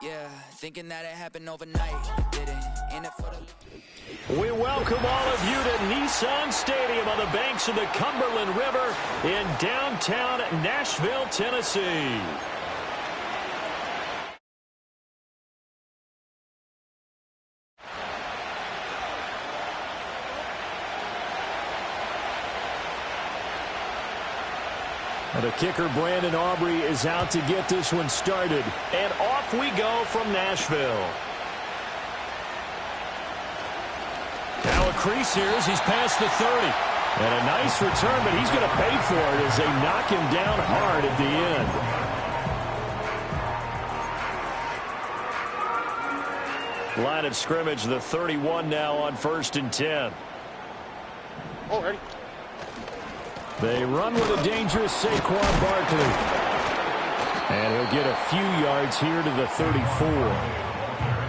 Yeah, thinking that it happened overnight. It didn't. In it for the... We welcome all of you to Nissan Stadium on the banks of the Cumberland River in downtown Nashville, Tennessee. The kicker, Brandon Aubrey, is out to get this one started. And off we go from Nashville. Now a crease here as he's past the 30. And a nice return, but he's going to pay for it as they knock him down hard at the end. Line of scrimmage, the 31 now on 1st and 10. Already. They run with a dangerous Saquon Barkley. And he'll get a few yards here to the 34.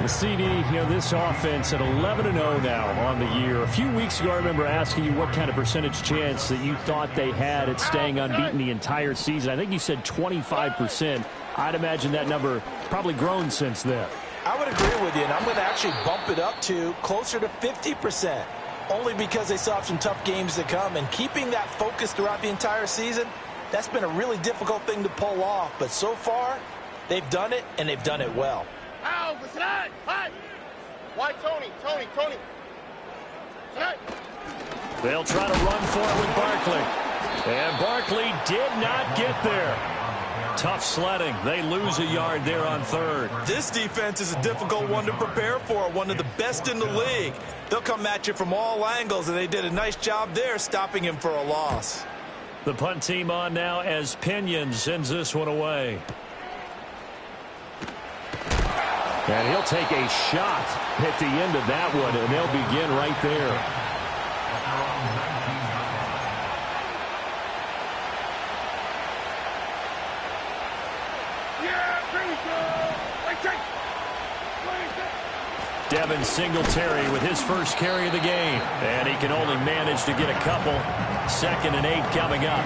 The CD, this offense at 11-0 now on the year. A few weeks ago, I remember asking you what kind of percentage chance that you thought they had at staying unbeaten the entire season. I think you said 25%. I'd imagine that number probably grown since then. I would agree with you, and I'm going to actually bump it up to closer to 50%. Only because they still have some tough games to come. And keeping that focus throughout the entire season, that's been a really difficult thing to pull off. But so far, they've done it, and they've done it well. Ow, what's that? Hi. Why Tony? Tony. Hey. They'll try to run for it with Barkley. And Barkley did not get there. Tough sledding. They lose a yard there on 3rd. This defense is a difficult one to prepare for, one of the best in the league. They'll come at you from all angles, and they did a nice job there stopping him for a loss. The punt team on now as Pinion sends this one away. And he'll take a shot at the end of that one, and they'll begin right there. Devin Singletary with his first carry of the game. And he can only manage to get a couple. 2nd and 8 coming up.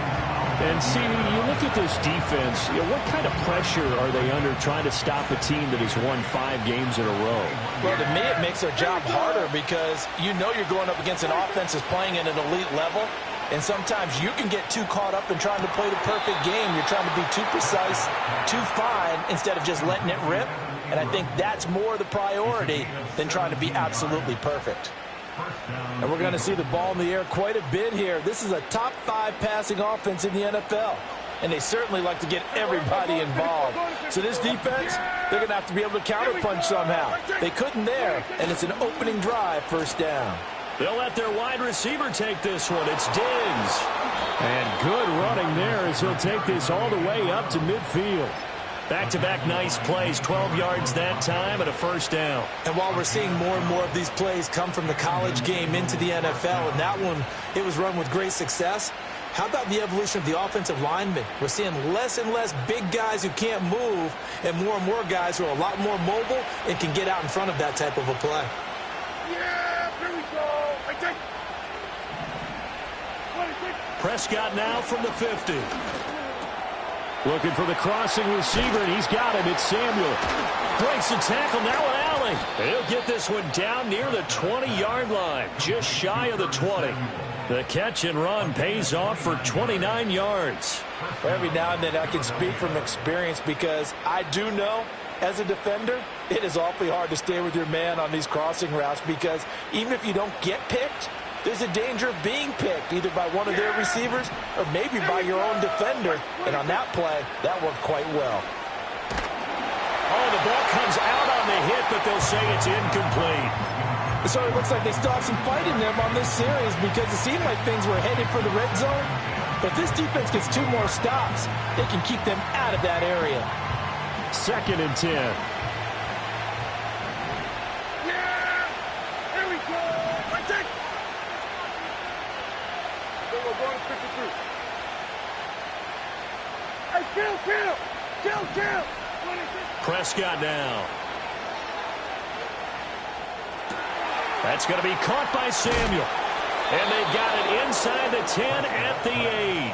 And see, you look at this defense, what kind of pressure are they under trying to stop a team that has won 5 games in a row? Well, to me, it makes their job harder because you're going up against an offense that's playing at an elite level. And sometimes you can get too caught up in trying to play the perfect game. You're trying to be too precise, too fine, instead of just letting it rip. And I think that's more the priority than trying to be absolutely perfect. And we're going to see the ball in the air quite a bit here. This is a top 5 passing offense in the NFL. And they certainly like to get everybody involved. So this defense, they're going to have to be able to counterpunch somehow. They couldn't there, and it's an opening drive, 1st down. They'll let their wide receiver take this one. It's Diggs. And good running there as he'll take this all the way up to midfield. Back-to-back nice plays, 12 yards that time and a 1st down. And while we're seeing more and more of these plays come from the college game into the NFL, and that one, it was run with great success, how about the evolution of the offensive linemen? We're seeing less and less big guys who can't move and more guys who are a lot more mobile and can get out in front of that type of a play. Yeah, here we go. Prescott now from the 50. Looking for the crossing receiver, and he's got him. It's Samuel. Breaks the tackle, now an alley. He'll get this one down near the 20-yard line, just shy of the 20. The catch and run pays off for 29 yards. Every now and then I can speak from experience because I do know, as a defender, it is awfully hard to stay with your man on these crossing routes because even if you don't get picked, there's a danger of being picked either by one of their receivers or maybe by your own defender. And on that play, that worked quite well. Oh, the ball comes out on the hit, but they'll say it's incomplete. So it looks like they still have some fight in them on this series because it seemed like things were headed for the red zone. But if this defense gets 2 more stops, they can keep them out of that area. 2nd and 10. Kill. Prescott now. That's going to be caught by Samuel. And they've got it inside the 10 at the 8.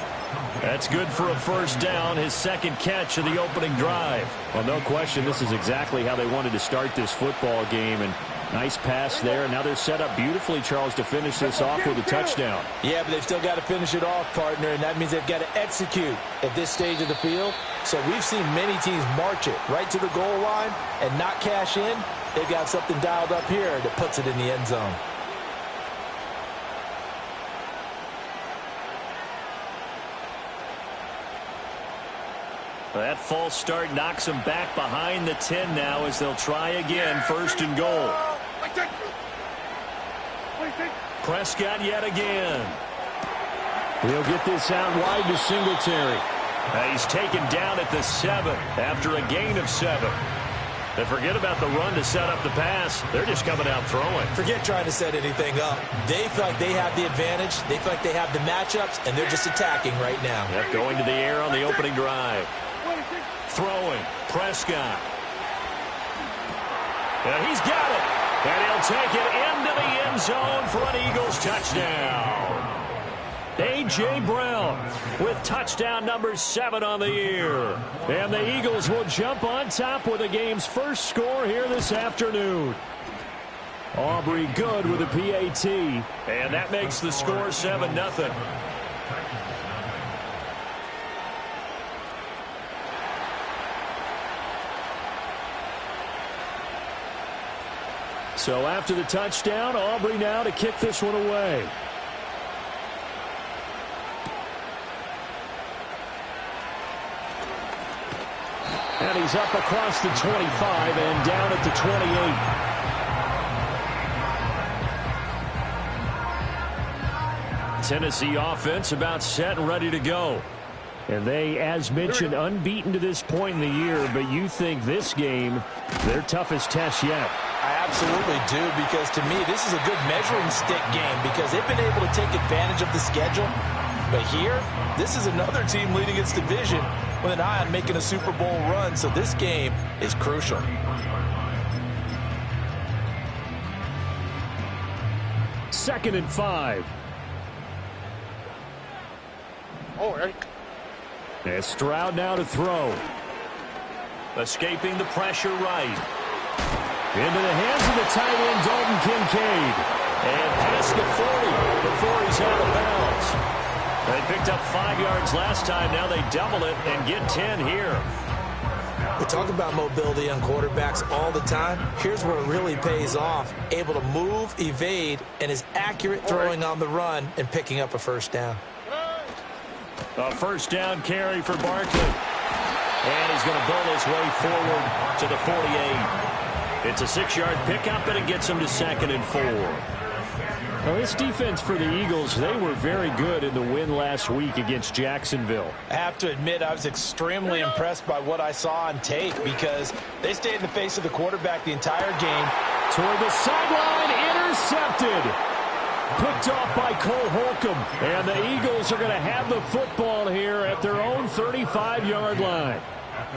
That's good for a first down, his second catch of the opening drive. Well, no question, this is exactly how they wanted to start this football game. And nice pass there. Now they're set up beautifully, Charles, to finish this off with a touchdown. Yeah, but they've still got to finish it off, partner, and that means they've got to execute at this stage of the field. So we've seen many teams march it right to the goal line and not cash in. They've got something dialed up here that puts it in the end zone. That false start knocks them back behind the 10 now as they'll try again, first and goal. Prescott yet again. He'll get this out wide to Singletary. He's taken down at the 7 after a gain of 7. And forget about the run to set up the pass. They're just coming out throwing. Forget trying to set anything up. They feel like they have the advantage. They feel like they have the matchups, and they're just attacking right now. Yep, going to the air on the opening drive. Throwing, Prescott. And he's got it. And he'll take it into the end zone for an Eagles touchdown. A.J. Brown with touchdown number 7 on the year. And the Eagles will jump on top with the game's first score here this afternoon. Aubrey good with a PAT. And that makes the score 7-0. So after the touchdown, Aubrey now to kick this one away. And he's up across the 25 and down at the 28. Tennessee offense about set and ready to go. And they, as mentioned, unbeaten to this point in the year, but you think this game, their toughest test yet. I absolutely do, because to me, this is a good measuring stick game because they've been able to take advantage of the schedule. But here, this is another team leading its division with an eye on making a Super Bowl run, so this game is crucial. Second and 5. And Stroud now to throw. Escaping the pressure right. Into the hands of the tight end, Dalton Kincaid. And past the 40 before he's out of bounds. They picked up 5 yards last time. Now they double it and get 10 here. We talk about mobility on quarterbacks all the time. Here's where it really pays off. Able to move, evade, and is accurate throwing on the run and picking up a first down. A first down carry for Barkley. And he's going to bull his way forward to the 48. It's a 6-yard pickup, and it gets him to 2nd and 4. Well, this defense for the Eagles, they were very good in the win last week against Jacksonville. I have to admit, I was extremely impressed by what I saw on tape because they stayed in the face of the quarterback the entire game. Toward the sideline, intercepted. Picked off by Cole Holcomb. And the Eagles are going to have the football here at their own 35-yard line.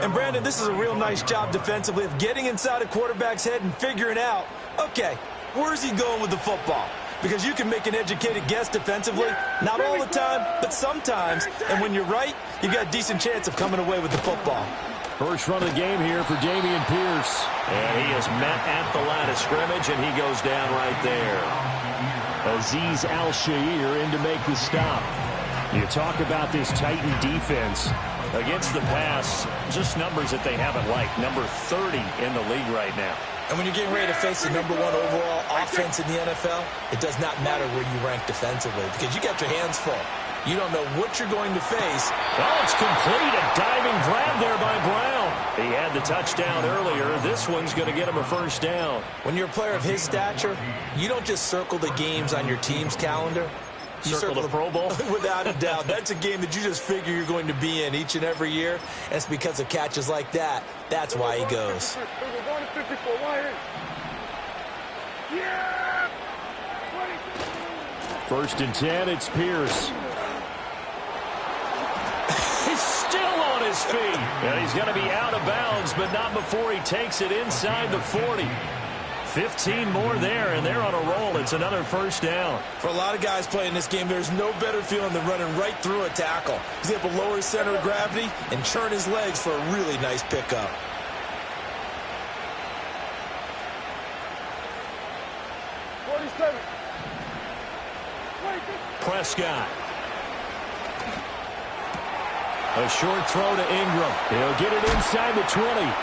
And, Brandon, this is a real nice job defensively of getting inside a quarterback's head and figuring out, okay, where's he going with the football? Because you can make an educated guess defensively, not all the time, but sometimes. And when you're right, you got a decent chance of coming away with the football. First run of the game here for Dameon Pierce. And he is met at the line of scrimmage, and he goes down right there. Azeez Al-Shaair in to make the stop. You talk about this Titan defense. Against the pass, just numbers that they haven't liked. Number 30 in the league right now. And when you're getting ready to face the #1 overall offense in the NFL, it does not matter where you rank defensively because you got your hands full. You don't know what you're going to face. Oh, it's complete. A diving grab there by Brown. He had the touchdown earlier. This one's going to get him a first down. When you're a player of his stature, you don't just circle the games on your team's calendar. You circle the Pro Bowl? Without a doubt. That's a game that you just figure you're going to be in each and every year. And it's because of catches like that. That's why he goes. First and 10, it's Pierce. He's still on his feet. And he's going to be out of bounds, but not before he takes it inside the 40. 15 more there, and they're on a roll. It's another first down. For a lot of guys playing this game, there's no better feeling than running right through a tackle. He's able to lower his center of gravity and churn his legs for a really nice pickup. Prescott. A short throw to Ingram. He'll get it inside the 20.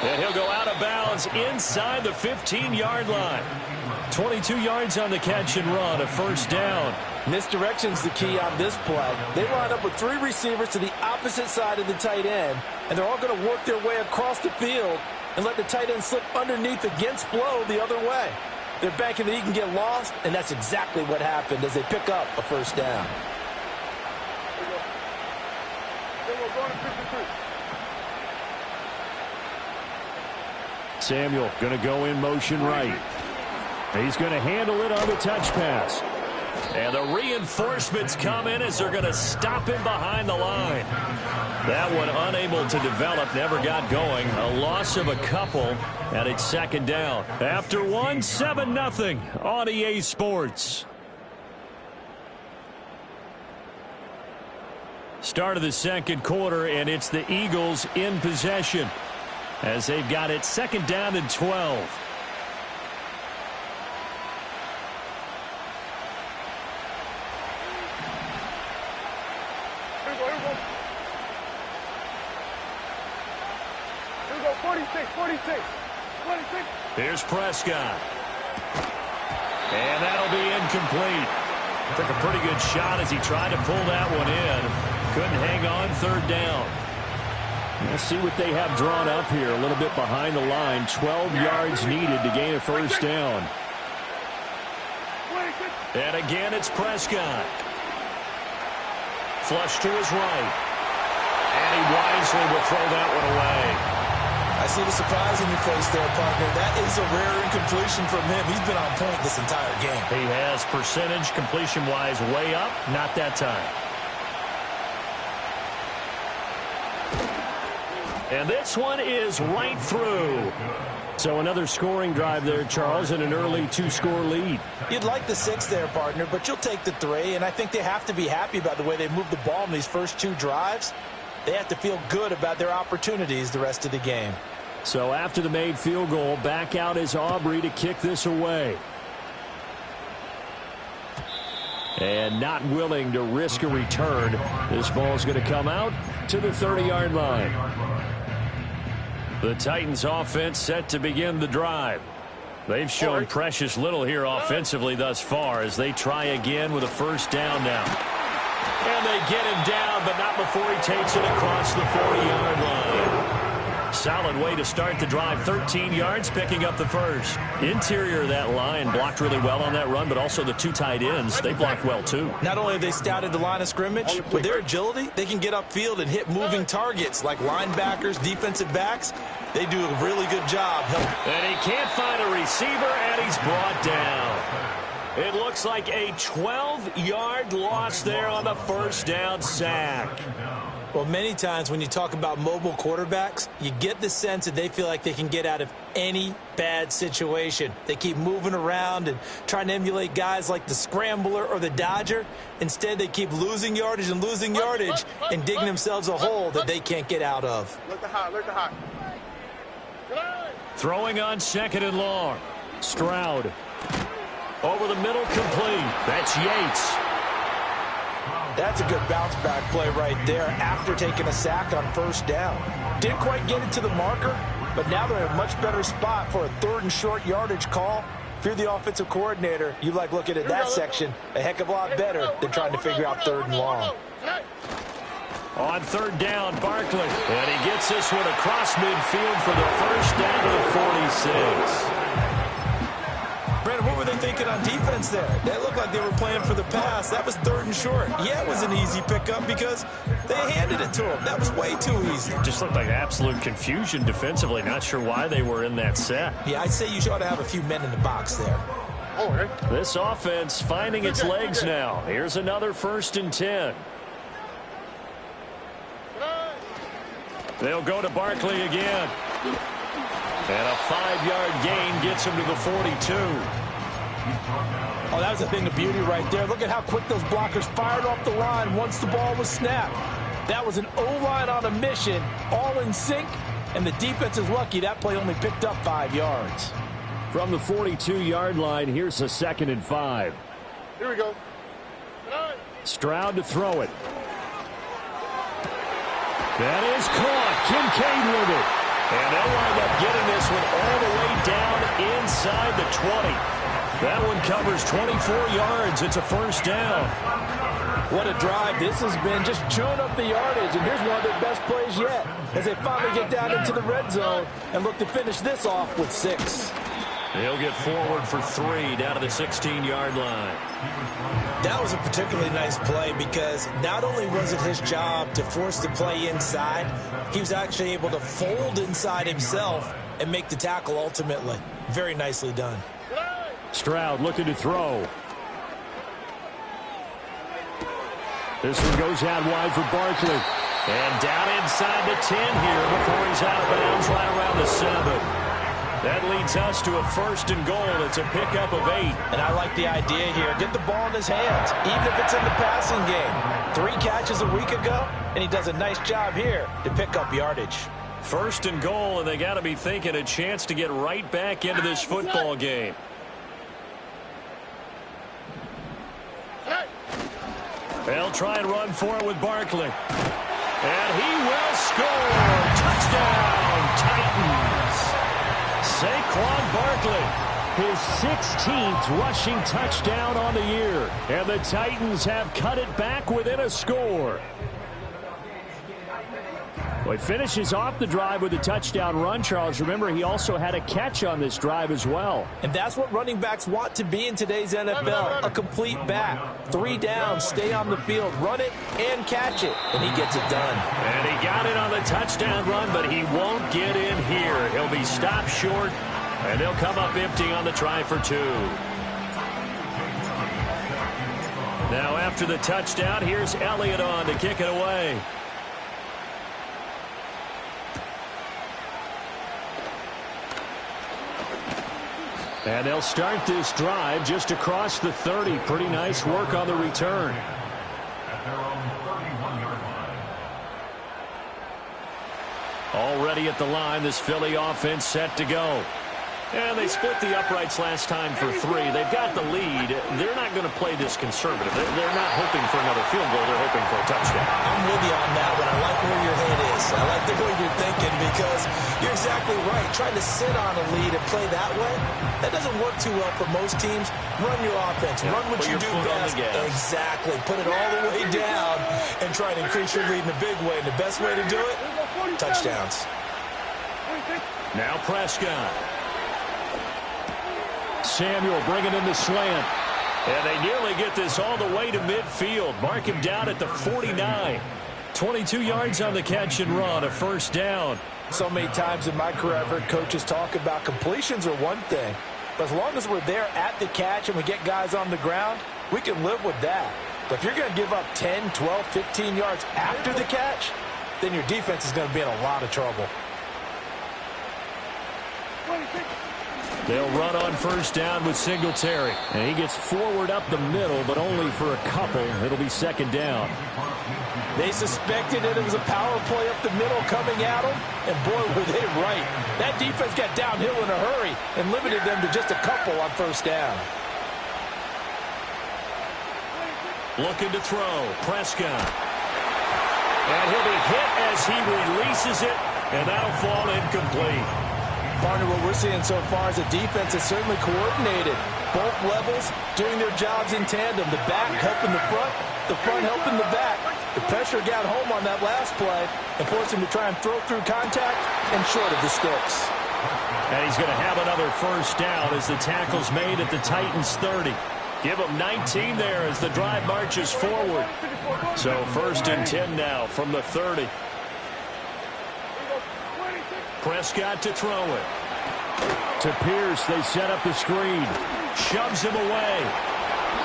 And he'll go out of bounds inside the 15-yard line. 22 yards on the catch and run, a first down. Misdirection's the key on this play. They line up with 3 receivers to the opposite side of the tight end, and they're all going to work their way across the field and let the tight end slip underneath against flow the other way. They're banking that he can get lost, and that's exactly what happened as they pick up a first down. Samuel going to go in motion right. He's going to handle it on the touch pass. And the reinforcements come in as they're going to stop him behind the line. That one unable to develop, never got going. A loss of a couple, and it's second down. After one, 7-0 on EA Sports. Start of the second quarter, and it's the Eagles in possession as they've got it second down and 12. Here's Prescott. And that'll be incomplete. Took a pretty good shot as he tried to pull that one in. Couldn't hang on, third down. We'll see what they have drawn up here. A little bit behind the line. 12 yards needed to gain a first down. And again, it's Prescott. Flush to his right. And he wisely will throw that one away. I see the surprise in your face there, partner. That is a rare incompletion from him. He's been on point this entire game. He has percentage completion-wise way up. Not that time. And this one is right through. So another scoring drive there, Charles, and an early 2-score lead. You'd like the 6 there, partner, but you'll take the 3, and I think they have to be happy about the way they moved the ball in these first 2 drives. They have to feel good about their opportunities the rest of the game. So after the made field goal, back out is Aubrey to kick this away. And not willing to risk a return. This ball's going to come out to the 30-yard line. The Titans offense set to begin the drive. They've shown precious little here offensively thus far as they try again with a first down now. And they get him down, but not before he takes it across the 40-yard line. Solid way to start the drive. 13 yards, picking up the first. Interior of that line blocked really well on that run, but also the 2 tight ends, they blocked well too. Not only have they scouted the line of scrimmage, with their agility, they can get upfield and hit moving targets like linebackers, defensive backs. They do a really good job. And he can't find a receiver, and he's brought down. It looks like a 12-yard loss there on the first down sack. Well, many times when you talk about mobile quarterbacks, you get the sense that they feel like they can get out of any bad situation. They keep moving around and trying to emulate guys like the Scrambler or the Dodger. Instead, they keep losing yardage and losing yardage and digging themselves a hole that they can't get out of. Look the hot. Throwing on second and long. Stroud. Over the middle, complete. That's Yates. That's a good bounce-back play right there after taking a sack on first down. Didn't quite get it to the marker, but now they're in a much better spot for a 3rd and short yardage call. If you're the offensive coordinator, you like looking at that section a heck of a lot better than trying to figure out 3rd and long. On 3rd down, Barkley. And he gets this one across midfield for the first down to the 46. Brandon, what were they thinking on defense there? They looked like they were playing for the pass. That was 3rd and short. Yeah, it was an easy pickup because they handed it to him. That was way too easy. Just looked like absolute confusion defensively. Not sure why they were in that set. Yeah, I'd say you ought to have a few men in the box there. This offense finding its legs now. Here's another 1st and 10. They'll go to Barkley again. And a 5-yard gain gets him to the 42. Oh, that was a thing of beauty right there. Look at how quick those blockers fired off the line once the ball was snapped. That was an O-line on a mission, all in sync, and the defense is lucky that play only picked up 5 yards. From the 42-yard line, here's a 2nd and 5. Here we go. Stroud to throw it. That is caught. Kincaid with it. And they'll wind up getting this one all the way down inside the 20. That one covers 24 yards. It's a first down. What a drive. This has been just chewing up the yardage. And here's one of their best plays yet as they finally get down into the red zone and look to finish this off with 6. He'll get forward for 3 down to the 16-yard line. That was a particularly nice play because not only was it his job to force the play inside, he was actually able to fold inside himself and make the tackle ultimately. Very nicely done. Stroud looking to throw. This one goes out wide for Barkley. And down inside the 10 here before he's out of bounds right around the 7. That leads us to a 1st and goal. It's a pickup of 8. And I like the idea here. Get the ball in his hands, even if it's in the passing game. 3 catches a week ago, and he does a nice job here to pick up yardage. 1st and goal, and they got to be thinking a chance to get right back into this football game. They'll try and run for it with Barkley. And he will score. Touchdown, Titans. Saquon Barkley, his 16th rushing touchdown on the year. And the Titans have cut it back within a score. Well, he finishes off the drive with a touchdown run, Charles. Remember, he also had a catch on this drive as well. And that's what running backs want to be in today's NFL, a complete back. 3 downs, stay on the field, run it, and catch it. And he gets it done. And he got it on the touchdown run, but he won't get in here. He'll be stopped short, and they'll come up empty on the try for 2. Now after the touchdown, here's Elliott on to kick it away. And they'll start this drive just across the 30. Pretty nice work on the return. Already at the line, this Philly offense set to go. And they split the uprights last time for 3. They've got the lead. They're not going to play this conservative. They're not hoping for another field goal. They're hoping for a touchdown. I'm with you on that one. I like where your head is. I like the way you're thinking because you're exactly right. Trying to sit on a lead and play that way, that doesn't work too well for most teams. Run your offense. Run what you do best. Exactly. Put it all the way down and try to increase your lead in a big way. And the best way to do it, touchdowns. Now Prescott. Samuel bringing in the slant. And they nearly get this all the way to midfield. Mark him down at the 49. 22 yards on the catch and run, a first down. So many times in my career, I've heard coaches talk about completions are one thing. But as long as we're there at the catch and we get guys on the ground, we can live with that. But if you're going to give up 10, 12, 15 yards after the catch, then your defense is going to be in a lot of trouble. They'll run on first down with Singletary. And he gets forward up the middle, but only for a couple. It'll be second down. They suspected that it was a power play up the middle coming at them, and boy, were they right. That defense got downhill in a hurry and limited them to just a couple on first down. Looking to throw, Prescott. And he'll be hit as he releases it, and that'll fall incomplete. Partner, what we're seeing so far is a defense that's certainly coordinated. Both levels doing their jobs in tandem. The back helping the front helping the back. The pressure got home on that last play and forced him to try and throw through contact and short of the sticks. And he's going to have another first down as the tackle's made at the Titans' 30. Give him 19 there as the drive marches forward. So first and 10 now from the 30. Prescott to throw it. To Pierce, they set up the screen. Shoves him away.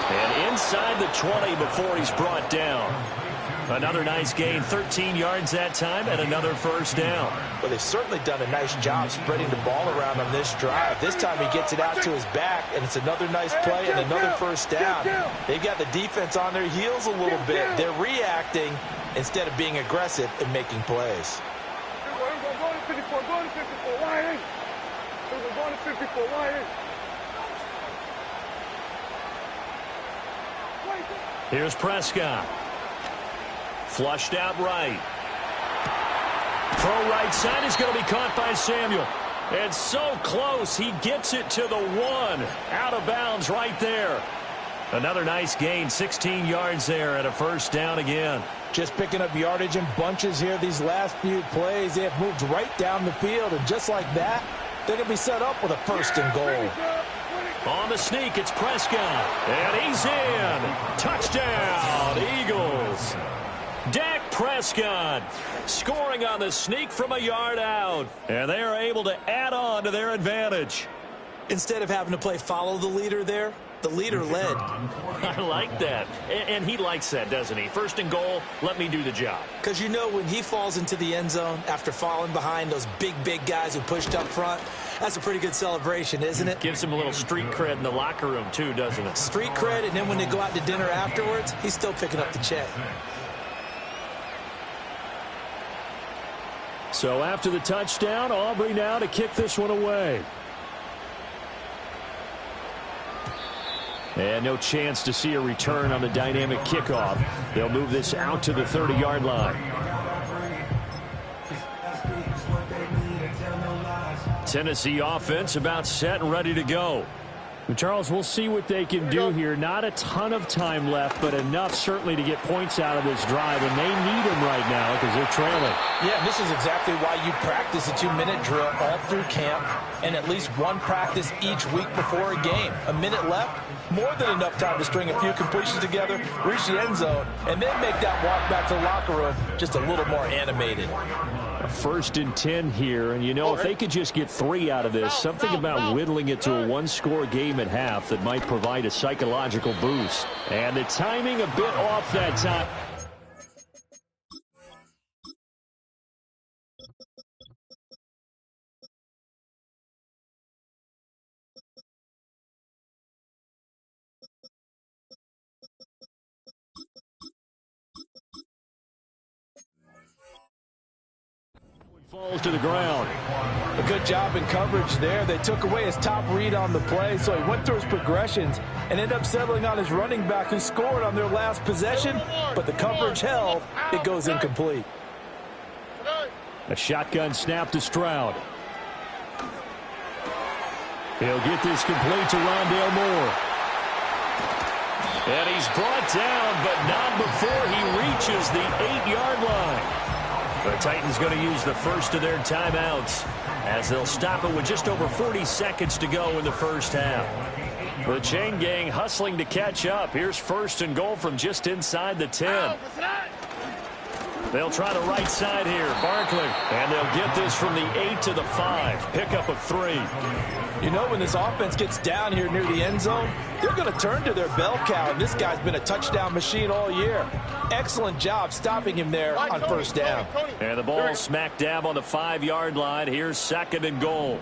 And inside the 20 before he's brought down. Another nice gain, 13 yards that time, and another first down. Well, they've certainly done a nice job spreading the ball around on this drive. This time he gets it out to his back, and it's another nice play and another first down. They've got the defense on their heels a little bit. They're reacting instead of being aggressive and making plays. Here's Prescott. Flushed out right. Throw right side is going to be caught by Samuel. And so close, he gets it to the 1. Out of bounds right there. Another nice gain, 16 yards there, and a first down again. Just picking up yardage in bunches here these last few plays. They have moved right down the field, and just like that, they're going to be set up with a first and goal. On the sneak, it's Prescott. And he's in. Touchdown, Eagles. Dak Prescott scoring on the sneak from a yard out. And they are able to add on to their advantage. Instead of having to play follow the leader there, the leader led. I like that. And he likes that, doesn't he? First and goal, let me do the job. Because you know when he falls into the end zone after falling behind those big guys who pushed up front, that's a pretty good celebration, isn't it? Gives him a little street cred in the locker room, too, doesn't it? Street cred, and then when they go out to dinner afterwards, he's still picking up the check. So after the touchdown, Aubrey now to kick this one away. And no chance to see a return on the dynamic kickoff. They'll move this out to the 30-yard line. Tennessee offense about set and ready to go. Charles, we'll see what they can do here. Not a ton of time left, but enough certainly to get points out of this drive, and they need them right now because they're trailing. Yeah, this is exactly why you practice a 2-minute drill all through camp and at least one practice each week before a game. A minute left, more than enough time to string a few completions together, reach the end zone, and then make that walk back to the locker room just a little more animated. First and 10 here, and you know, if they could just get 3 out of this, something about whittling it to a one-score game at half that might provide a psychological boost. And the timing a bit off that time. Falls to the ground. A good job in coverage there. They took away his top read on the play, so he went through his progressions and ended up settling on his running back who scored on their last possession, but the coverage held. It goes incomplete. A shotgun snap to Stroud. He'll get this complete to Rondale Moore. And he's brought down, but not before he reaches the 8-yard line. The Titans going to use the first of their timeouts as they'll stop it with just over 40 seconds to go in the first half. The chain gang hustling to catch up. Here's first and goal from just inside the 10. They'll try the right side here. Barkley. And they'll get this from the 8 to the 5. Pickup of 3. You know, when this offense gets down here near the end zone, they're going to turn to their bell cow, and this guy's been a touchdown machine all year. Excellent job stopping him there on first down. And the ball smack dab on the 5-yard line. Here's second and goal.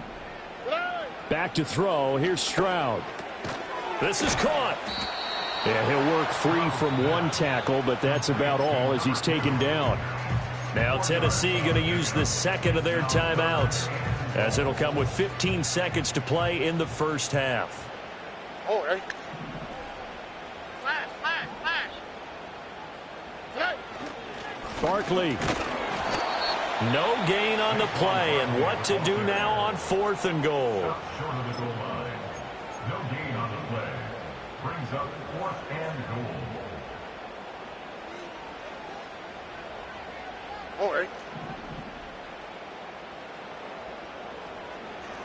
Back to throw. Here's Stroud. This is caught. Yeah, he'll work free from one tackle, but that's about all as he's taken down. Now Tennessee going to use the second of their timeouts, as it'll come with 15 seconds to play in the first half. Oh, right. Flash. Barkley. No gain on the play, and what to do now on fourth and goal. No gain on the play. Brings up fourth and goal. All right.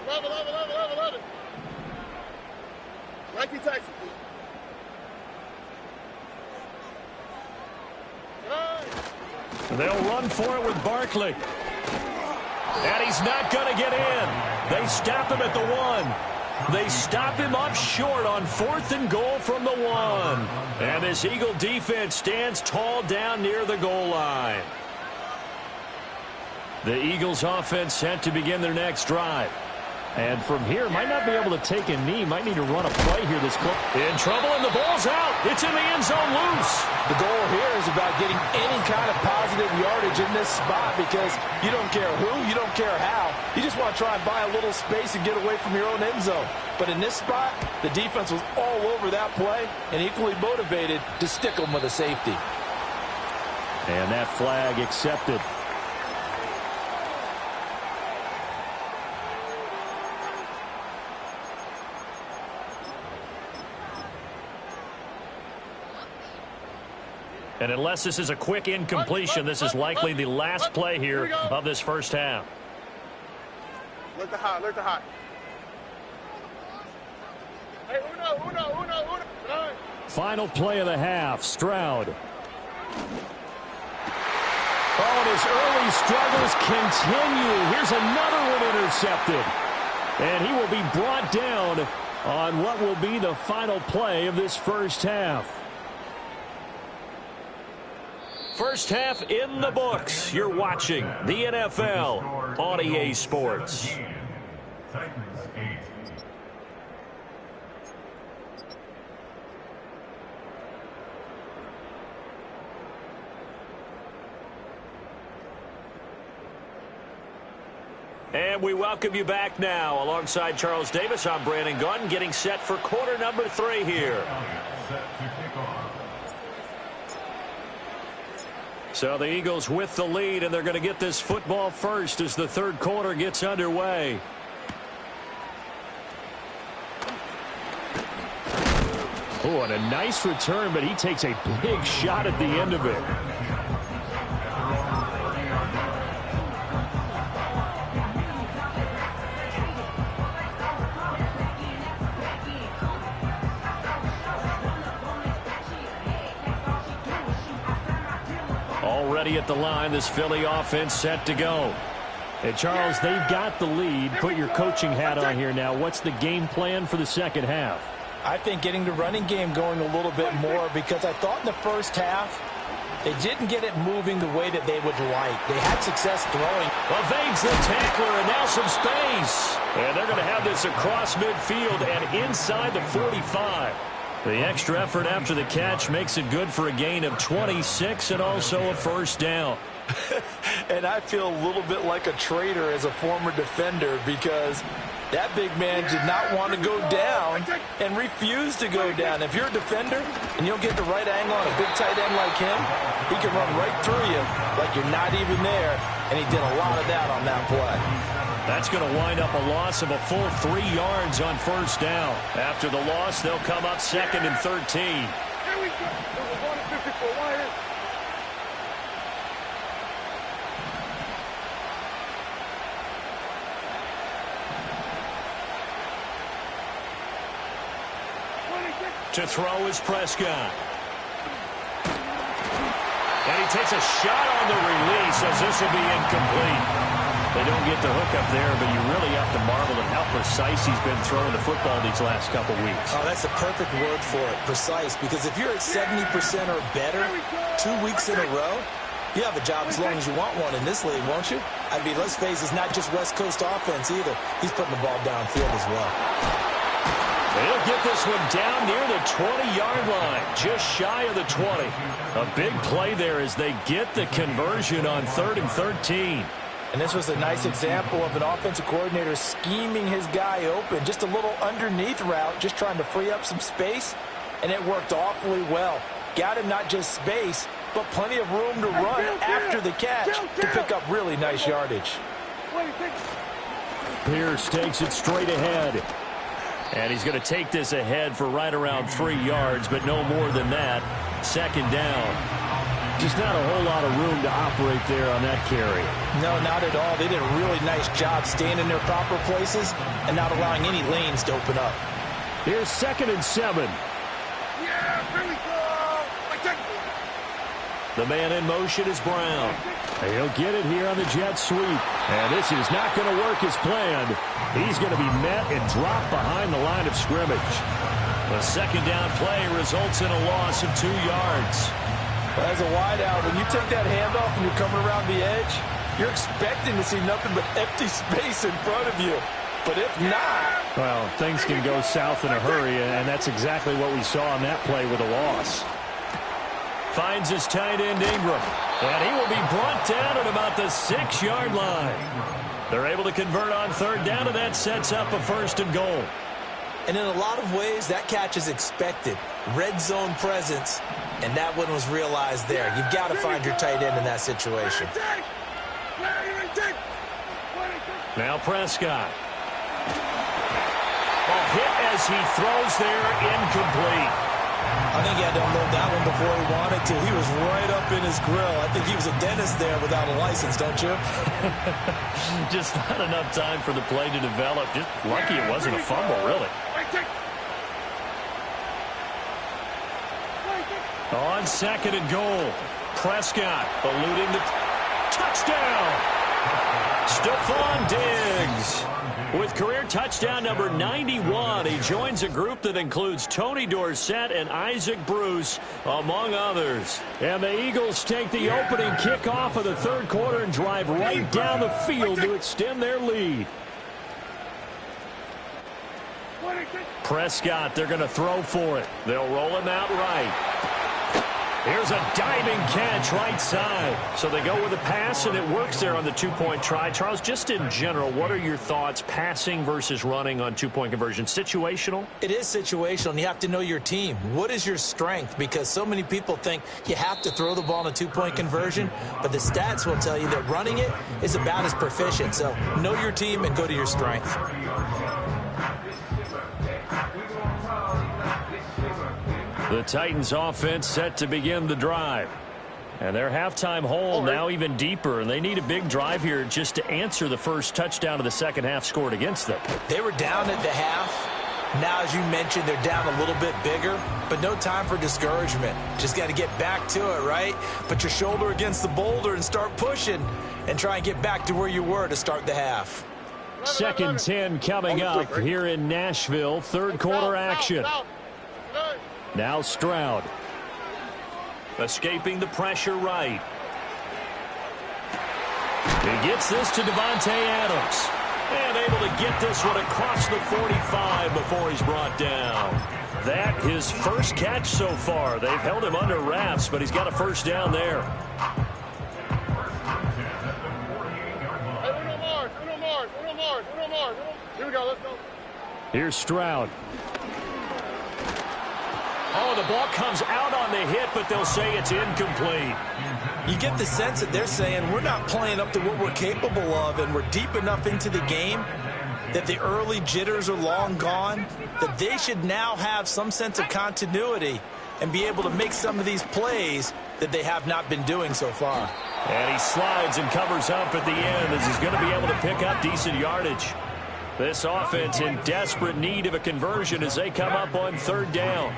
11. 19 taxi. They'll run for it with Barkley. And he's not going to get in. They stop him at the 1. They stop him up short on 4th and goal from the 1. And this Eagle defense stands tall down near the goal line. The Eagles offense set to begin their next drive. And from here, might not be able to take a knee. Might need to run a play here this close. In trouble, and the ball's out. It's in the end zone loose. The goal here is about getting any kind of positive yardage in this spot because you don't care who, you don't care how. You just want to try and buy a little space and get away from your own end zone. But in this spot, the defense was all over that play and equally motivated to stick them with a safety. And that flag accepted. And unless this is a quick incompletion, this is likely the last play here of this first half. Look to hot, look to hot. Hey, uno. Final play of the half, Stroud. Oh, and his early struggles continue. Here's another one intercepted. And he will be brought down on what will be the final play of this first half. First half in the books. You're watching the NFL on EA Sports. Titans 8. And we welcome you back now. Alongside Charles Davis, I'm Brandon Gunn, getting set for quarter number 3 here. Set to kick off. So the Eagles with the lead, and they're going to get this football first as the third quarter gets underway. Oh, and a nice return, but he takes a big shot at the end of it. Already at the line, this Philly offense set to go. And Charles, they've got the lead. Put your coaching hat on here now. What's the game plan for the second half? I think getting the running game going a little bit more because I thought in the first half they didn't get it moving the way that they would like. They had success throwing. Evades the tackler and now some space. And they're going to have this across midfield and inside the 45. The extra effort after the catch makes it good for a gain of 26 and also a first down. And I feel a little bit like a traitor as a former defender because that big man did not want to go down and refused to go down. If you're a defender and you don't get the right angle on a big tight end like him, he can run right through you like you're not even there, and he did a lot of that on that play. That's going to wind up a loss of a full 3 yards on first down. After the loss, they'll come up second and 13. Here we go. To throw is Prescott. And he takes a shot on the release as this will be incomplete. They don't get the hook up there, but you really have to marvel at how precise he's been throwing the football these last couple weeks. Oh, that's the perfect word for it, precise, because if you're at 70% or better 2 weeks in a row, you have a job as long as you want one in this league, won't you? I mean, let's face it, it's not just West Coast offense either. He's putting the ball downfield as well. They'll get this one down near the 20-yard line, just shy of the 20. A big play there as they get the conversion on 3rd and 13. And this was a nice example of an offensive coordinator scheming his guy open. Just a little underneath route, just trying to free up some space, and it worked awfully well. Got him not just space, but plenty of room to run after the catch to pick up really nice yardage. Pierce takes it straight ahead. And he's going to take this ahead for right around 3 yards, but no more than that. Second down. Just not a whole lot of room to operate there on that carry. No, not at all. They did a really nice job staying in their proper places and not allowing any lanes to open up. Here's 2nd and 7. Yeah, here we go. The man in motion is Brown. He'll get it here on the jet sweep. And this is not going to work as planned. He's going to be met and dropped behind the line of scrimmage. The second down play results in a loss of 2 yards. As a wideout, when you take that handoff and you're coming around the edge, you're expecting to see nothing but empty space in front of you. But if not... Well, things can go south in a hurry, and that's exactly what we saw on that play with a loss. Finds his tight end Ingram, and he will be brought down at about the 6-yard line. They're able to convert on third down, and that sets up a first and goal. And in a lot of ways, that catch is expected. Red zone presence, and that one was realized there. You've got to find your tight end in that situation. Now Prescott. A hit as he throws there, incomplete. I think he had to unload that one before he wanted to. He was right up in his grill. I think he was a dentist there without a license, don't you? Just not enough time for the play to develop. Just lucky it wasn't a fumble, really. On second and goal, Prescott eluding the touchdown. Stephon Diggs with career touchdown number 91. He joins a group that includes Tony Dorsett and Isaac Bruce, among others. And the Eagles take the opening kickoff of the third quarter and drive right down the field to extend their lead. Prescott, they're going to throw for it. They'll roll him out right. Here's a diving catch right side. So they go with a pass, and it works there on the two-point try. Charles, just in general, what are your thoughts passing versus running on two-point conversion? Situational? It is situational, and you have to know your team. What is your strength? Because so many people think you have to throw the ball in a two-point conversion, but the stats will tell you that running it is about as proficient. So know your team and go to your strength. The Titans offense set to begin the drive. And their halftime hole now even deeper, and they need a big drive here just to answer the first touchdown of the second half scored against them. They were down at the half. Now, as you mentioned, they're down a little bit bigger, but no time for discouragement. Just got to get back to it, right? Put your shoulder against the boulder and start pushing and try and get back to where you were to start the half. Second 10 coming up here in Nashville. Third quarter action. Now Stroud. Escaping the pressure right. He gets this to Devontae Adams. And able to get this one across the 45 before he's brought down. That his first catch so far. They've held him under wraps, but he's got a first down there. Here we go, let's go. Here's Stroud. Oh, the ball comes out on the hit, but they'll say it's incomplete. You get the sense that they're saying we're not playing up to what we're capable of, and we're deep enough into the game that the early jitters are long gone, that they should now have some sense of continuity and be able to make some of these plays that they have not been doing so far. And he slides and covers up at the end as he's going to be able to pick up decent yardage. This offense in desperate need of a conversion as they come up on third down.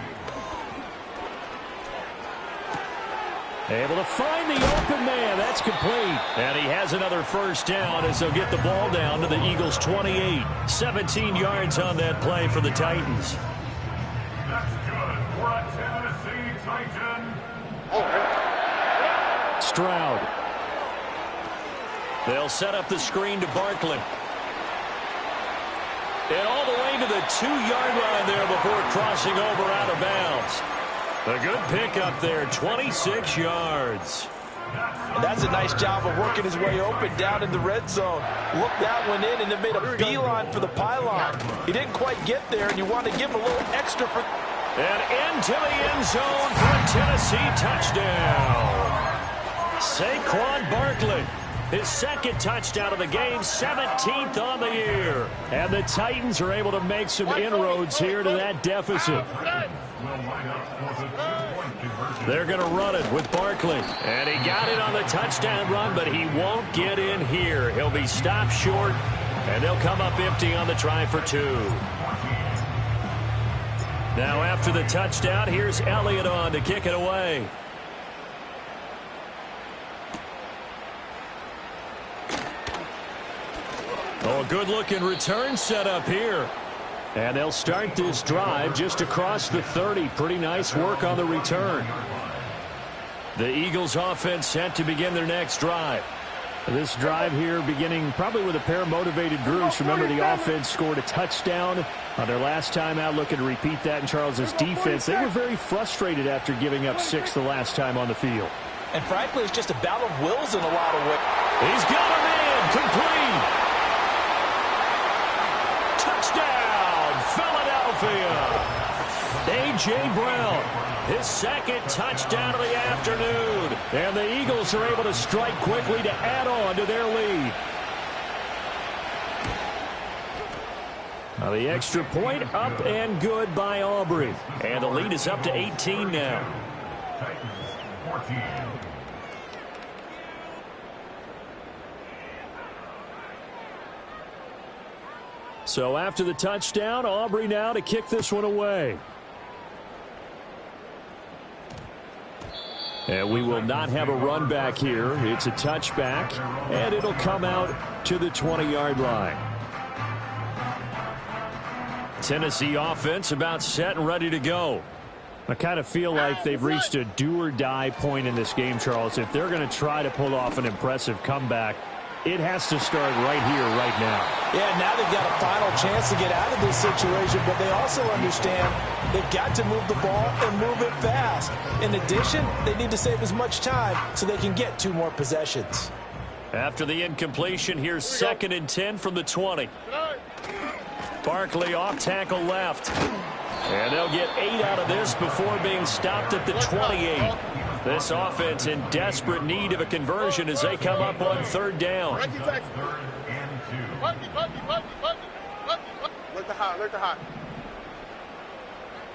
Able to find the open man. That's complete. And he has another first down as they'll get the ball down to the Eagles' 28. 17 yards on that play for the Titans. That's good for a Tennessee Titan. Stroud. They'll set up the screen to Barkley. And all the way to the 2-yard line there before crossing over out of bounds. A good pickup there, 26 yards. That's a nice job of working his way open down in the red zone. Looked that one in and then made a beeline for the pylon. He didn't quite get there, and you want to give him a little extra for... And into the end zone for a Tennessee touchdown. Saquon Barkley, his second touchdown of the game, 17th on the year. And the Titans are able to make some inroads here to that deficit. They're going to run it with Barkley. And he got it on the touchdown run, but he won't get in here. He'll be stopped short, and they'll come up empty on the try for 2. Now after the touchdown, here's Elliott on to kick it away. Oh, a good-looking return set up here. And they'll start this drive just across the 30. Pretty nice work on the return. The Eagles offense set to begin their next drive. This drive here beginning probably with a pair of motivated groups. Remember, the offense scored a touchdown on their last time out, looking to repeat that in Charles's defense. They were very frustrated after giving up 6 the last time on the field. And frankly, it's just a battle of wills in a lot of ways. He's got a man, complete. Touchdown, Philadelphia. A.J. Brown, his second touchdown of the afternoon. And the Eagles are able to strike quickly to add on to their lead. Now the extra point up and good by Aubrey. And the lead is up to 18 now. Titans 14. So after the touchdown, Aubrey now to kick this one away. And we will not have a run back here. It's a touchback, and it'll come out to the 20-yard line. Tennessee offense about set and ready to go. I kind of feel like they've reached a do-or-die point in this game, Charles. If they're going to try to pull off an impressive comeback, it has to start right here, right now. Yeah, now they've got a final chance to get out of this situation, but they also understand they've got to move the ball and move it fast. In addition, they need to save as much time so they can get 2 more possessions. After the incompletion, here's 2nd and 10 from the 20. Barkley off tackle left. And they'll get 8 out of this before being stopped at the 28. This offense in desperate need of a conversion as they come up on 3rd down. Third and 2. Look to hot.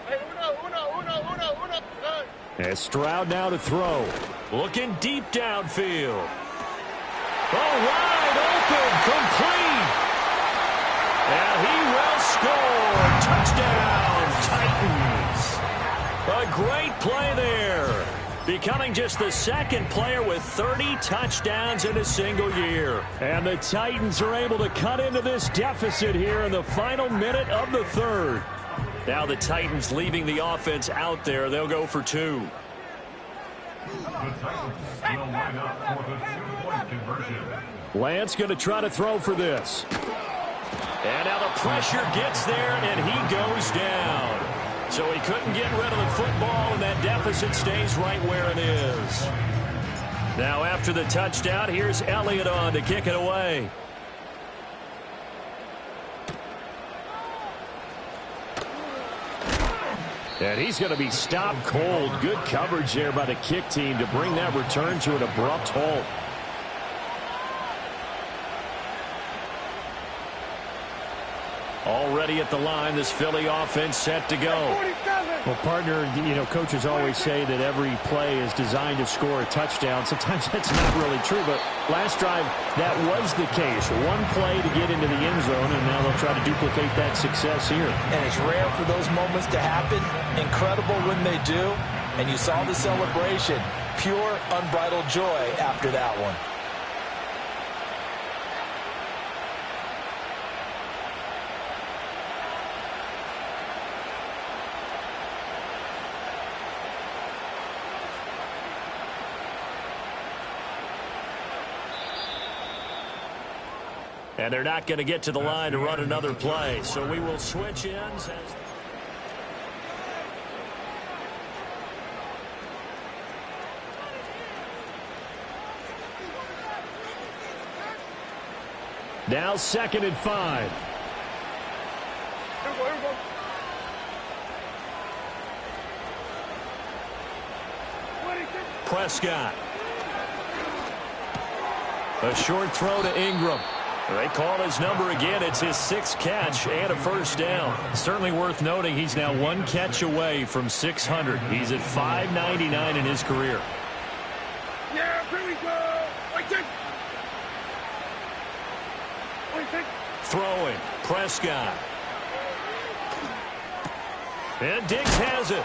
Hey, uno. And Stroud now to throw. Looking deep downfield. Oh, wide open, complete. And he will score. Touchdown, Titans. A great play there. Becoming just the 2nd player with 30 touchdowns in a single year. And the Titans are able to cut into this deficit here in the final minute of the 3rd. Now the Titans leaving the offense out there. They'll go for 2. The Titans will line up for the 2-point conversion. Lance going to try to throw for this. And now the pressure gets there, and he goes down. So he couldn't get rid of the football, and that deficit stays right where it is. Now after the touchdown, here's Elliott on to kick it away. And he's going to be stopped cold. Good coverage there by the kick team to bring that return to an abrupt halt. Already at the line, this Philly offense set to go. Well, partner, coaches always say that every play is designed to score a touchdown. Sometimes that's not really true, but last drive, that was the case. One play to get into the end zone, and now they'll try to duplicate that success here. And it's rare for those moments to happen. Incredible when they do. And you saw the celebration. Pure, unbridled joy after that one. And they're not going to get to the line to run another play. So we will switch ends. Now 2nd and 5. Here we go. Prescott. A short throw to Ingram. They call his number again. It's his 6th catch and a 1st down. Certainly worth noting he's now 1 catch away from 600. He's at 599 in his career. Yeah, here we go. Throwing. Prescott. And Diggs has it.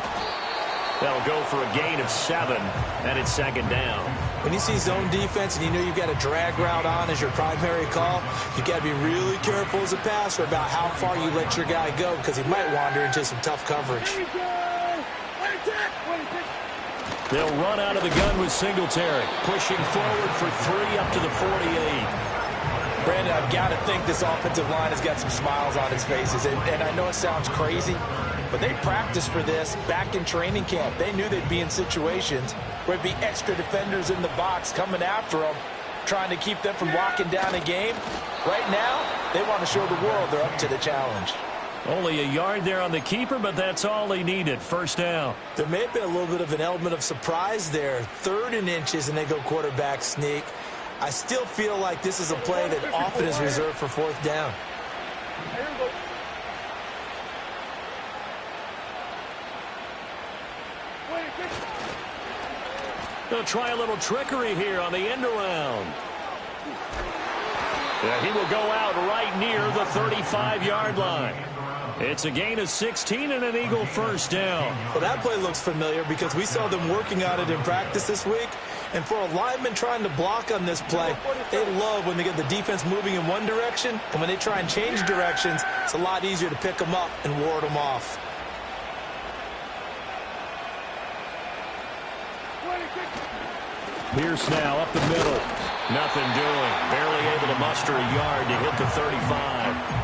That'll go for a gain of 7, and it's 2nd down. When you see zone defense and you know you've got a drag route on as your primary call, you've got to be really careful as a passer about how far you let your guy go because he might wander into some tough coverage. They'll run out of the gun with Singletary, pushing forward for 3 up to the 48. Brandon, I've got to think this offensive line has got some smiles on its faces. And I know it sounds crazy, but they practiced for this back in training camp. They knew they'd be in situations where there'd be extra defenders in the box coming after them, trying to keep them from locking down a game. Right now, they want to show the world they're up to the challenge. Only a yard there on the keeper, but that's all they needed. First down. There may have been a little bit of an element of surprise there. 3rd and inches, and they go quarterback sneak. I still feel like this is a play that often is reserved for 4th down. They'll try a little trickery here on the end around. Yeah, he will go out right near the 35-yard line. It's a gain of 16 and an Eagle first down. Well, that play looks familiar because we saw them working on it in practice this week. And for a lineman trying to block on this play, they love when they get the defense moving in one direction. And when they try and change directions, it's a lot easier to pick them up and ward them off. Pierce now up the middle. Nothing doing. Barely able to muster a yard to hit the 35.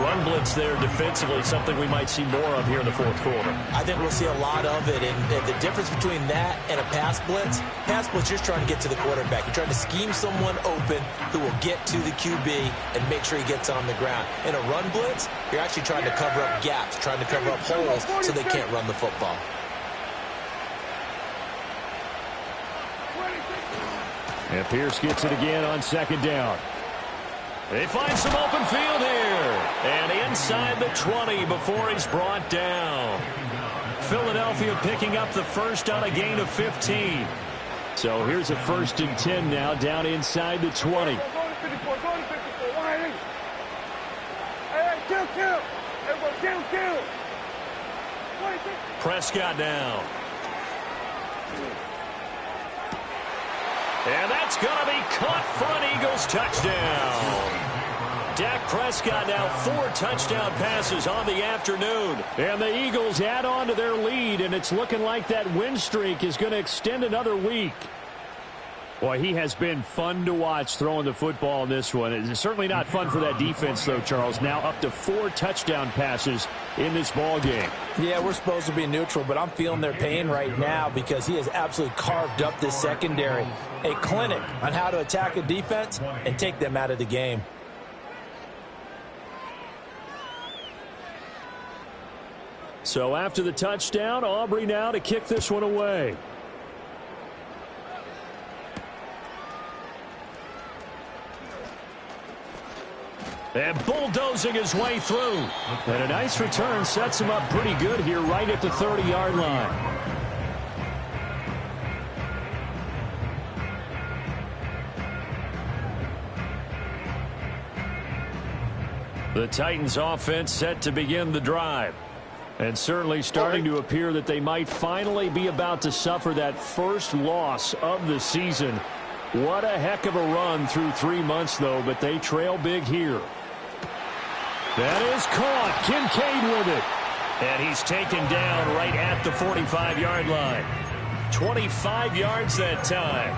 Run blitz there defensively, something we might see more of here in the 4th quarter. I think we'll see a lot of it, and the difference between that and a pass blitz, you're just trying to get to the quarterback. You're trying to scheme someone open who will get to the QB and make sure he gets on the ground. In a run blitz, you're actually trying to cover up gaps, trying to cover up holes so they can't run the football. And Pierce gets it again on 2nd down. They find some open field here. And inside the 20 before he's brought down. Philadelphia picking up the first on a gain of 15. So here's a 1st and 10 now down inside the 20. Prescott down. And that's going to be caught for an Eagles touchdown. Dak Prescott now 4 touchdown passes on the afternoon. And the Eagles add on to their lead, and it's looking like that win streak is going to extend another week. Boy, he has been fun to watch throwing the football in this one. It's certainly not fun for that defense, though, Charles. Now up to 4 touchdown passes in this ball game. Yeah, we're supposed to be neutral, but I'm feeling their pain right now because he has absolutely carved up this secondary. A clinic on how to attack a defense and take them out of the game. So after the touchdown, Aubrey now to kick this one away. And bulldozing his way through. And a nice return sets him up pretty good here right at the 30-yard line. The Titans offense set to begin the drive. And certainly starting to appear that they might finally be about to suffer that first loss of the season. What a heck of a run through 3 months, though, but they trail big here. That is caught. Kincaid with it. And he's taken down right at the 45-yard line. 25 yards that time.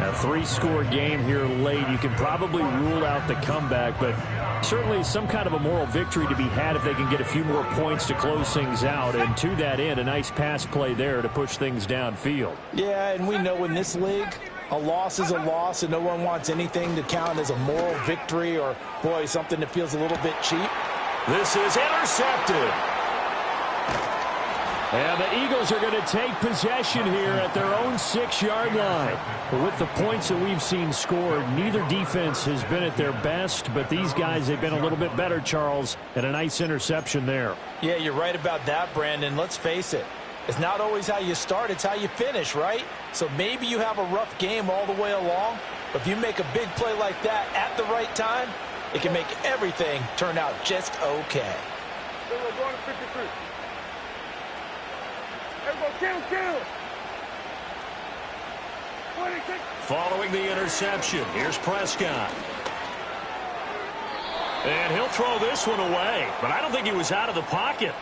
A 3-score game here late. You can probably rule out the comeback, but certainly some kind of a moral victory to be had if they can get a few more points to close things out. And to that end, a nice pass play there to push things downfield. Yeah, and we know in this league, a loss is a loss, and no one wants anything to count as a moral victory or, boy, something that feels a little bit cheap. This is intercepted. And the Eagles are going to take possession here at their own 6-yard line. But with the points that we've seen scored, neither defense has been at their best, but these guys have been a little bit better, Charles, and a nice interception there. Yeah, you're right about that, Brandon. Let's face it. It's not always how you start, it's how you finish, right? So maybe you have a rough game all the way along, but if you make a big play like that at the right time, it can make everything turn out just okay. Following the interception, here's Prescott. And he'll throw this one away, but I don't think he was out of the pocket.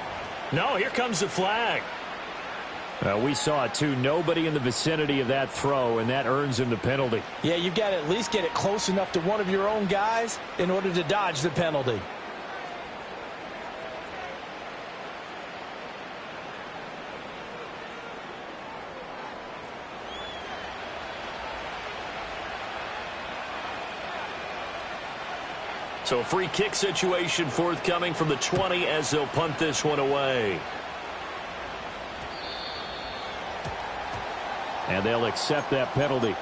No, here comes the flag. We saw it, too. Nobody in the vicinity of that throw, and that earns him the penalty. Yeah, you've got to at least get it close enough to one of your own guys in order to dodge the penalty. So free kick situation forthcoming from the 20 as they'll punt this one away. And they'll accept that penalty.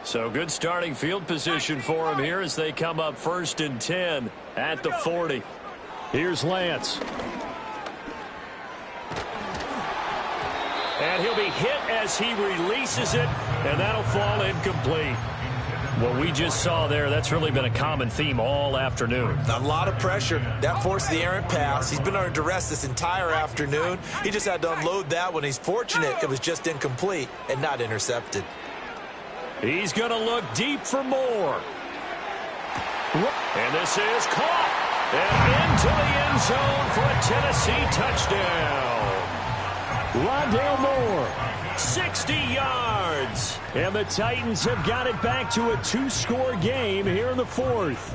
So good starting field position for him here as they come up 1st and 10 at the 40. Here's Lance. And he'll be hit as he releases it, and that'll fall incomplete. What we just saw there, that's really been a common theme all afternoon. A lot of pressure. That forced the errant pass. He's been under duress this entire afternoon. He just had to unload that one. He's fortunate it was just incomplete and not intercepted. He's going to look deep for more. And this is caught. And into the end zone for a Tennessee touchdown. Rondale Moore, 60 yards. And the Titans have got it back to a 2-score game here in the 4th.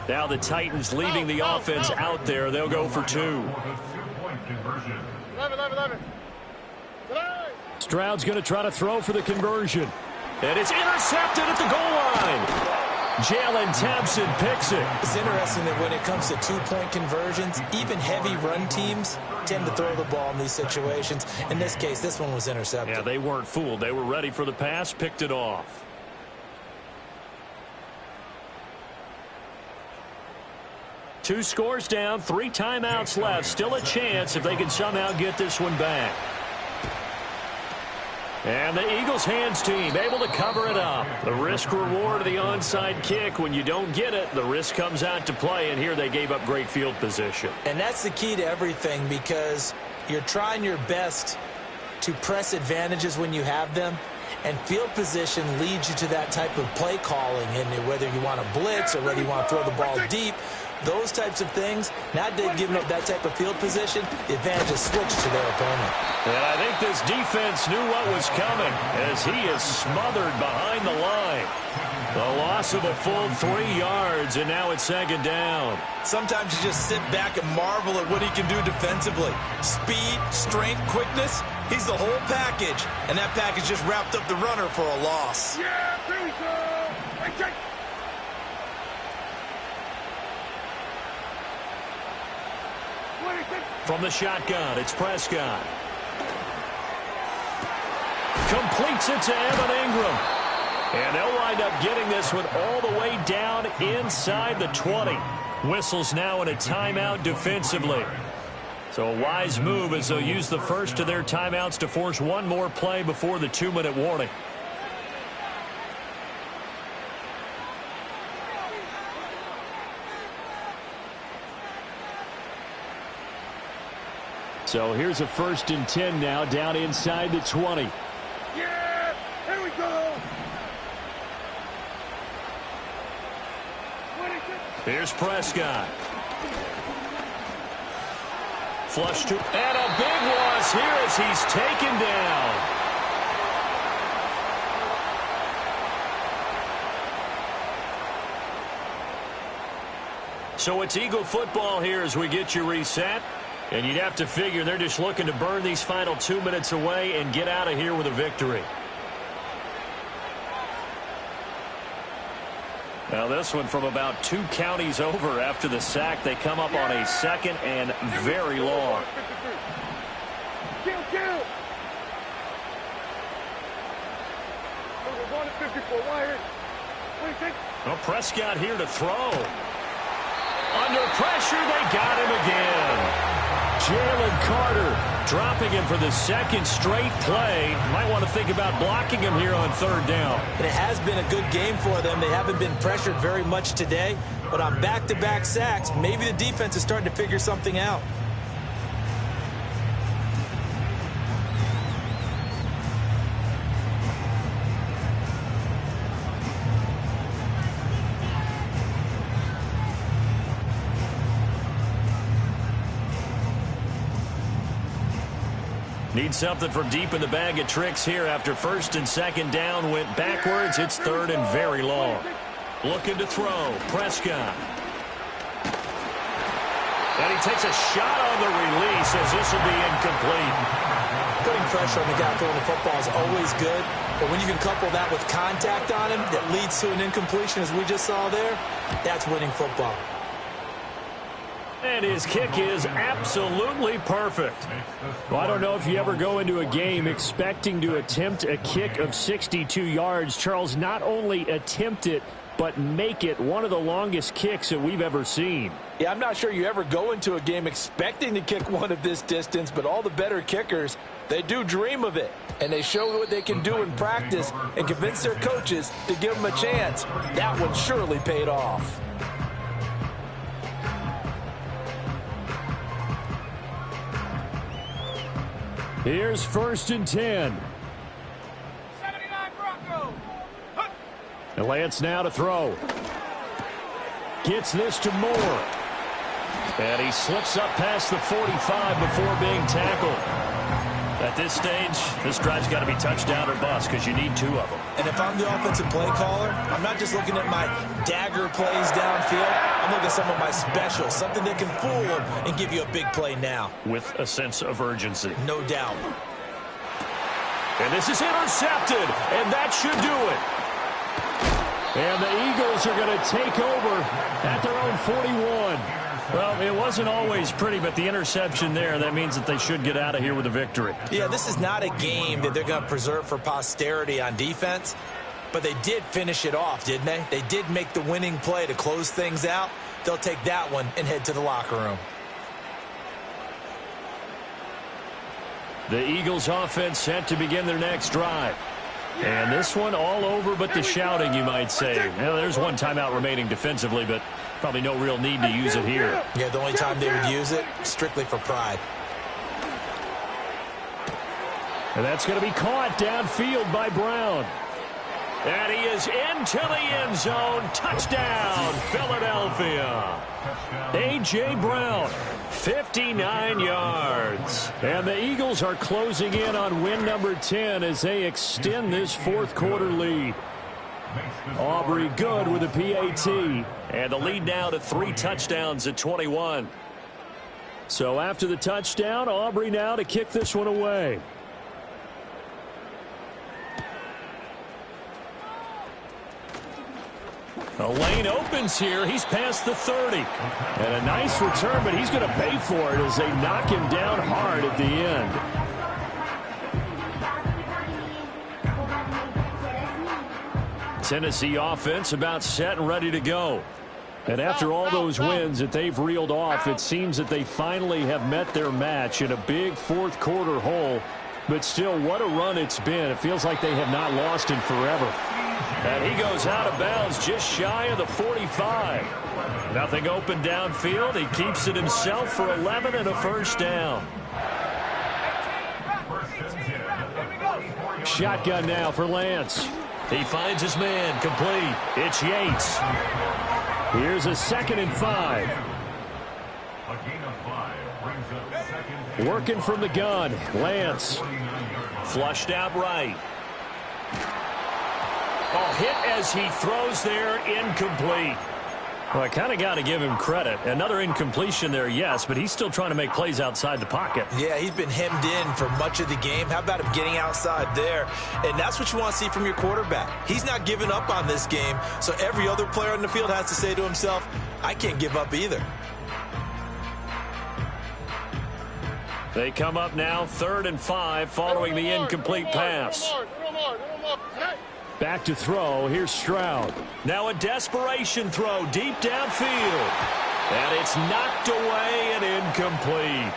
Now the Titans leaving the offense out there. They'll go for 2. 11. Stroud's going to try to throw for the conversion. And it's intercepted at the goal line. Jalen Thompson picks it. It's interesting that when it comes to 2-point conversions, even heavy run teams tend to throw the ball in these situations. In this case, this one was intercepted. Yeah, they weren't fooled. They were ready for the pass, picked it off. Two scores down, 3 timeouts left. Still a chance if they can somehow get this one back. And the Eagles hands team able to cover it up. The risk reward of the onside kick. When you don't get it, the risk comes out to play, and here they gave up great field position. And that's the key to everything, because you're trying your best to press advantages when you have them, and field position leads you to that type of play calling. And whether you want to blitz or whether you want to throw the ball deep, those types of things, not giving up that type of field position, the advantage is switched to their opponent. And I think this defense knew what was coming as he is smothered behind the line. The loss of a full 3 yards, and now it's 2nd down. Sometimes you just sit back and marvel at what he can do defensively. Speed, strength, quickness, he's the whole package. And that package just wrapped up the runner for a loss. Yeah, here we go. Hey, check. From the shotgun, it's Prescott. Completes it to Evan Ingram. And they'll wind up getting this one all the way down inside the 20. Whistles now in a timeout defensively. So a wise move as they'll use the first of their timeouts to force one more play before the 2-minute warning. So here's a 1st and 10 now down inside the 20. Yeah, here we go. Here's Prescott. Flush to, and a big loss here as he's taken down. So it's Eagle football here as we get you reset. And you'd have to figure they're just looking to burn these final 2 minutes away and get out of here with a victory. Now this one from about 2 counties over after the sack. They come up on a 2nd and very long. Kill. Well, Prescott here to throw. Under pressure, they got him again. Jalen Carter dropping him for the 2nd straight play. Might want to think about blocking him here on 3rd down. It has been a good game for them. They haven't been pressured very much today. but on back-to-back sacks, maybe the defense is starting to figure something out. Need something from deep in the bag of tricks here after first and second down went backwards. It's third and very long. Looking to throw. Prescott. And he takes a shot on the release as this will be incomplete. Putting pressure on the guy throwing the football is always good, but when you can couple that with contact on him that leads to an incompletion as we just saw there, that's winning football. And his kick is absolutely perfect. Well, I don't know if you ever go into a game expecting to attempt a kick of 62 yards. Charles, not only attempt it, but make it one of the longest kicks that we've ever seen. Yeah, I'm not sure you ever go into a game expecting to kick one of this distance, but all the better kickers, they do dream of it. And they show what they can do in practice and convince their coaches to give them a chance. That one surely paid off. Here's first and 10. 79 Broncos. And Lance now to throw. Gets this to Moore. And he slips up past the 45 before being tackled. At this stage, this drive's got to be touchdown or bust because you need two of them. And if I'm the offensive play caller, I'm not just looking at my dagger plays downfield. I'm looking at some of my specials, something that can fool them and give you a big play now. With a sense of urgency. No doubt. And this is intercepted, and that should do it. And the Eagles are going to take over at their own 41. Well, it wasn't always pretty, but the interception there, that means that they should get out of here with a victory. Yeah, this is not a game that they're going to preserve for posterity on defense, but they did finish it off, didn't they? They did make the winning play to close things out. They'll take that one and head to the locker room. The Eagles offense set to begin their next drive. And this one all over but the shouting, you might say. Well, there's one timeout remaining defensively, but probably no real need to use it here. Yeah, the only time they would use it, strictly for pride. And that's going to be caught downfield by Brown. And he is into the end zone. Touchdown, Philadelphia. A.J. Brown, 59 yards. And the Eagles are closing in on win number 10 as they extend this fourth quarter lead. Aubrey good with a PAT. And the lead now to 3 touchdowns at 21. So after the touchdown, Aubrey now to kick this one away. The lane opens here. He's past the 30. And a nice return, but he's going to pay for it as they knock him down hard at the end. Tennessee offense about set and ready to go. And after all those wins that they've reeled off, it seems that they finally have met their match in a big fourth quarter hole. But still, what a run it's been. It feels like they have not lost in forever. And he goes out of bounds just shy of the 45. Nothing open downfield. He keeps it himself for 11 and a first down. Shotgun now for Lance. He finds his man complete. It's Yates. Here's a 2nd and 5. Working from the gun. Lance. Flushed out right. Oh, hit as he throws there, incomplete. Well, I kind of got to give him credit. Another incompletion there, yes, but he's still trying to make plays outside the pocket. Yeah, he's been hemmed in for much of the game. How about him getting outside there? And that's what you want to see from your quarterback. He's not giving up on this game, so every other player on the field has to say to himself, I can't give up either. They come up now, 3rd and 5, following the incomplete pass. Back to throw. Here's Stroud. Now a desperation throw deep downfield. And it's knocked away and incomplete.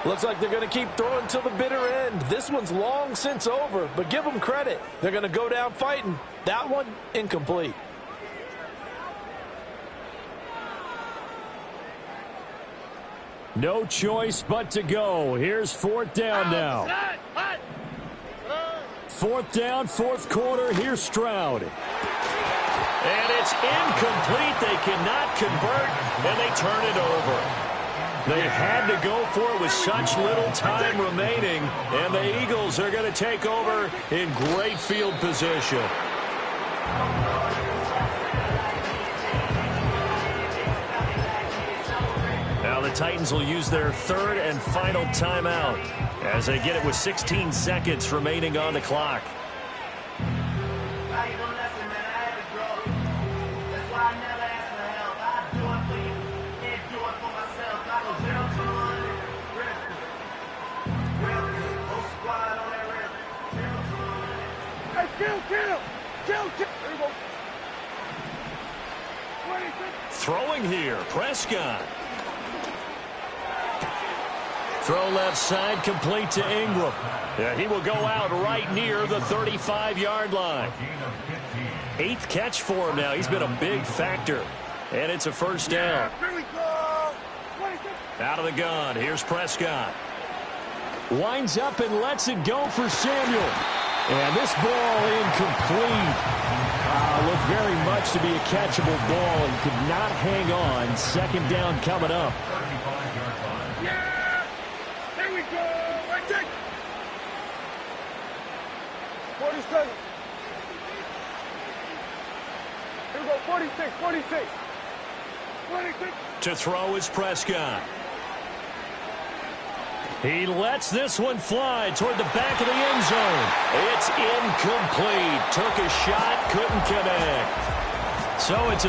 Looks like they're going to keep throwing till the bitter end. This one's long since over, but give them credit. They're going to go down fighting. That one, incomplete. No choice but to go. Here's fourth down now. Fourth down, fourth quarter. Here's Stroud. And it's incomplete. They cannot convert, and they turn it over. They had to go for it with such little time remaining, and the Eagles are going to take over in great field position. Now the Titans will use their third and final timeout as they get it with 16 seconds remaining on the clock. Throwing here, Prescott. Throw left side, complete to Ingram. Yeah, he will go out right near the 35-yard line. 8th catch for him now. He's been a big factor. And it's a first down. Out of the gun, here's Prescott. Winds up and lets it go for Samuel. And this ball incomplete. Looked very much to be a catchable ball and could not hang on. Second down coming up. Yeah! There we go! Right there! 47. Here we go, 46, 46. 46. To throw is Prescott. He lets this one fly toward the back of the end zone. It's incomplete. Took a shot, couldn't connect. So it's a